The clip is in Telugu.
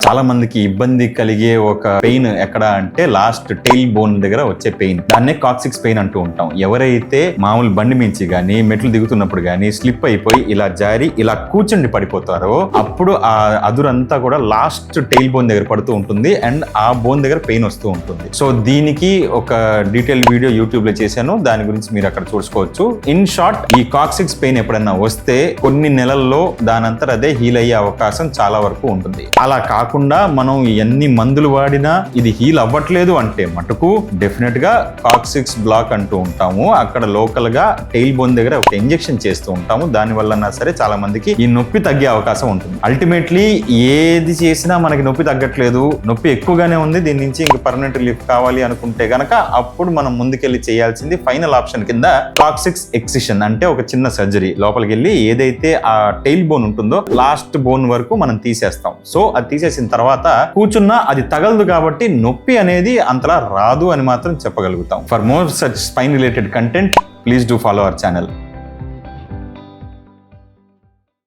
చాలా మందికి ఇబ్బంది కలిగే ఒక పెయిన్ ఎక్కడ అంటే లాస్ట్ టెయిల్ బోన్ దగ్గర వచ్చే పెయిన్, దాన్నే కాక్సిక్స్ పెయిన్ అంటూ ఉంటాం. ఎవరైతే మామూలు బండి మించి గానీ మెట్లు దిగుతున్నప్పుడు గానీ స్లిప్ అయిపోయి ఇలా జారి ఇలా కూర్చుండి పడిపోతారో అప్పుడు ఆ అదురంతా కూడా లాస్ట్ టెయిల్ బోన్ దగ్గర పడుతూ ఉంటుంది అండ్ ఆ బోన్ దగ్గర పెయిన్ వస్తూ ఉంటుంది. సో దీనికి ఒక డీటెయిల్ వీడియో యూట్యూబ్ లో చేశాను, దాని గురించి మీరు అక్కడ చూసుకోవచ్చు. ఇన్ షార్ట్, ఈ కాక్సిక్స్ పెయిన్ ఎప్పుడైనా వస్తే కొన్ని నెలల్లో దానంతట అదే హీల్ అయ్యే అవకాశం చాలా వరకు ఉంటుంది. అలా కాకుండా మనం ఎన్ని మందులు వాడినా ఇది హీల్ అవ్వట్లేదు అంటే మటుకు డెఫినెట్ గా కాక్సిక్స్ బ్లాక్ అంటూ ఉంటాము. అక్కడ లోకల్ గా టెయిల్ బోన్ దగ్గర ఒక ఇంజెక్షన్ చేస్తూ ఉంటాము. దాని వల్ల సరే చాలా మందికి ఈ నొప్పి తగ్గే అవకాశం ఉంటుంది. అల్టిమేట్లీ ఏది చేసినా మనకి నొప్పి తగ్గట్లేదు, నొప్పి ఎక్కువగానే ఉంది, దీని నుంచి ఇంక పర్మనెంట్ రిలీఫ్ కావాలి అనుకుంటే గనక అప్పుడు మనం ముందుకెళ్ళి చేయాల్సింది ఫైనల్ ఆప్షన్ కింద కాక్సిక్స్ ఎక్సిషన్, అంటే ఒక చిన్న సర్జరీ. లోపలికి వెళ్ళి ఏదైతే ఆ టెయిల్ బోన్ ఉంటుందో లాస్ట్ బోన్ వరకు మనం తీసేస్తాం. సో అది తీసేసిన తర్వాత కూర్చున్నా అది తగలదు కాబట్టి నొప్పి అనేది అంతలా రాదు అని మాత్రం చెప్పగలుగుతాం. For more such spine related content, please do follow our channel.